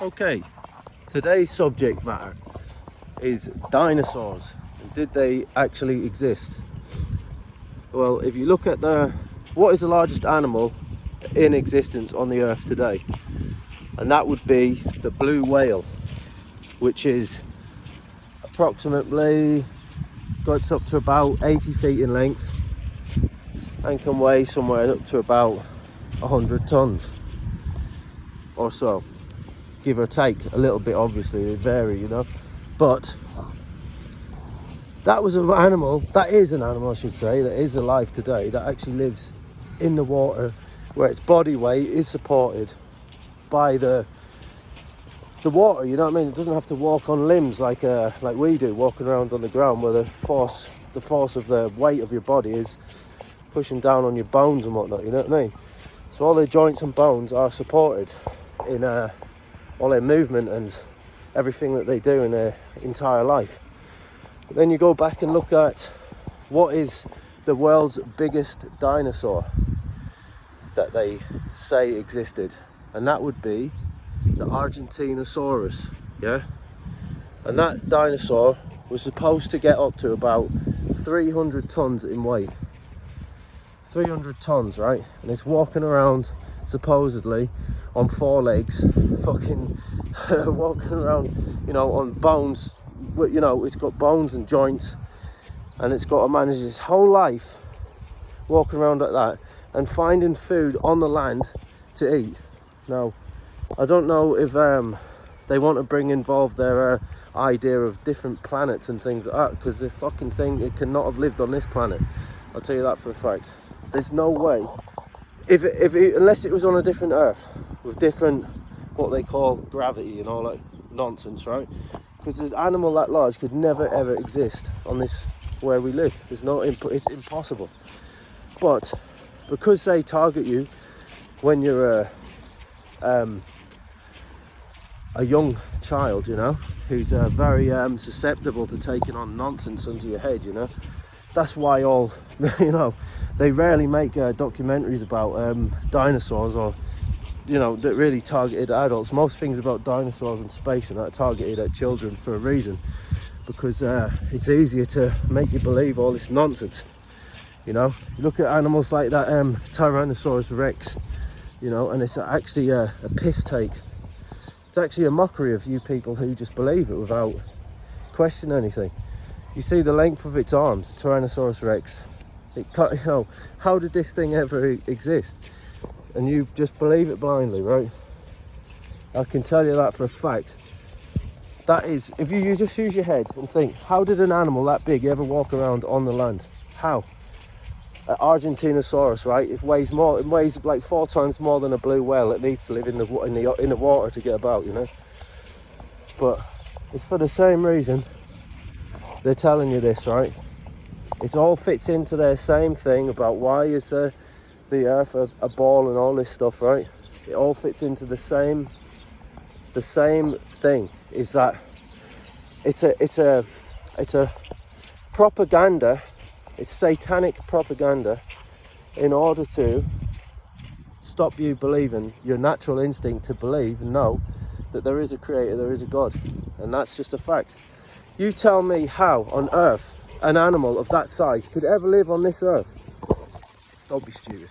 Okay, today's subject matter is dinosaurs. Did they actually exist? Well, if you look at what is the largest animal in existence on the earth today, and that would be the blue whale, which is approximately goes up to about 80 feet in length and can weigh somewhere up to about 100 tons or so, give or take a little bit. Obviously they vary, you know, but that is an animal I should say, that is alive today, that actually lives in the water, where its body weight is supported by the water, you know what I mean? It doesn't have to walk on limbs like we do, walking around on the ground, where the force of the weight of your body is pushing down on your bones and whatnot, you know what I mean? So all their joints and bones are supported in all their movement and everything that they do in their entire life. But then you go back and look at what is the world's biggest dinosaur that they say existed, and that would be the Argentinosaurus, yeah? And that dinosaur was supposed to get up to about 300 tons in weight. 300 tons, right? And it's walking around supposedly on four legs, fucking walking around, you know, on bones. You know, it's got bones and joints, and it's got to manage its whole life walking around like that and finding food on the land to eat. Now, I don't know if they want to involve their idea of different planets and things like that, because the fucking thing, it cannot have lived on this planet. I'll tell you that for a fact. There's no way, unless it was on a different Earth with different, what they call gravity and all that nonsense, right? Because an animal that large could never ever exist on this where we live. It's impossible. But because they target you when you're a young child, you know, who's very susceptible to taking on nonsense into your head, you know, that's why you know, they rarely make documentaries about dinosaurs, or, you know, that really targeted adults. Most things about dinosaurs and space and that are targeted at children for a reason, because it's easier to make you believe all this nonsense, you know. You look at animals like that Tyrannosaurus Rex, you know, and it's actually a piss take. It's actually a mockery of you people who just believe it without questioning anything. You see the length of its arms, Tyrannosaurus Rex. You know, how did this thing ever exist? And you just believe it blindly, right? I can tell you that for a fact. That is, if you just use your head and think, how did an animal that big ever walk around on the land? How? Argentinosaurus, right? It weighs like 4 times more than a blue whale. It needs to live in the water to get about, you know. But it's for the same reason they're telling you this, right? It all fits into their same thing about why is the earth a ball and all this stuff, right? It all fits into the same thing, is that it's a propaganda. It's satanic propaganda in order to stop you believing your natural instinct to believe and know that there is a creator, there is a God, and that's just a fact. You tell me how on earth an animal of that size could ever live on this earth. Don't be stupid.